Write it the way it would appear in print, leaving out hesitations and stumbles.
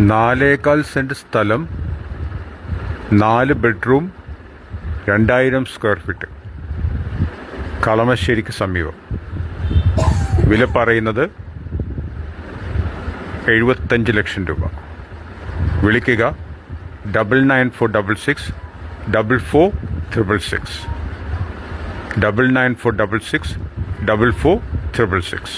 4.25 cent സ്ഥലം, 4 bedroom, 2000 square feet, കളമശ്ശേരിക്ക് സമീപം. വില പറയുന്നത് 75 ലക്ഷം രൂപ. വിളിക്കുക 99466 44666 99466 44666.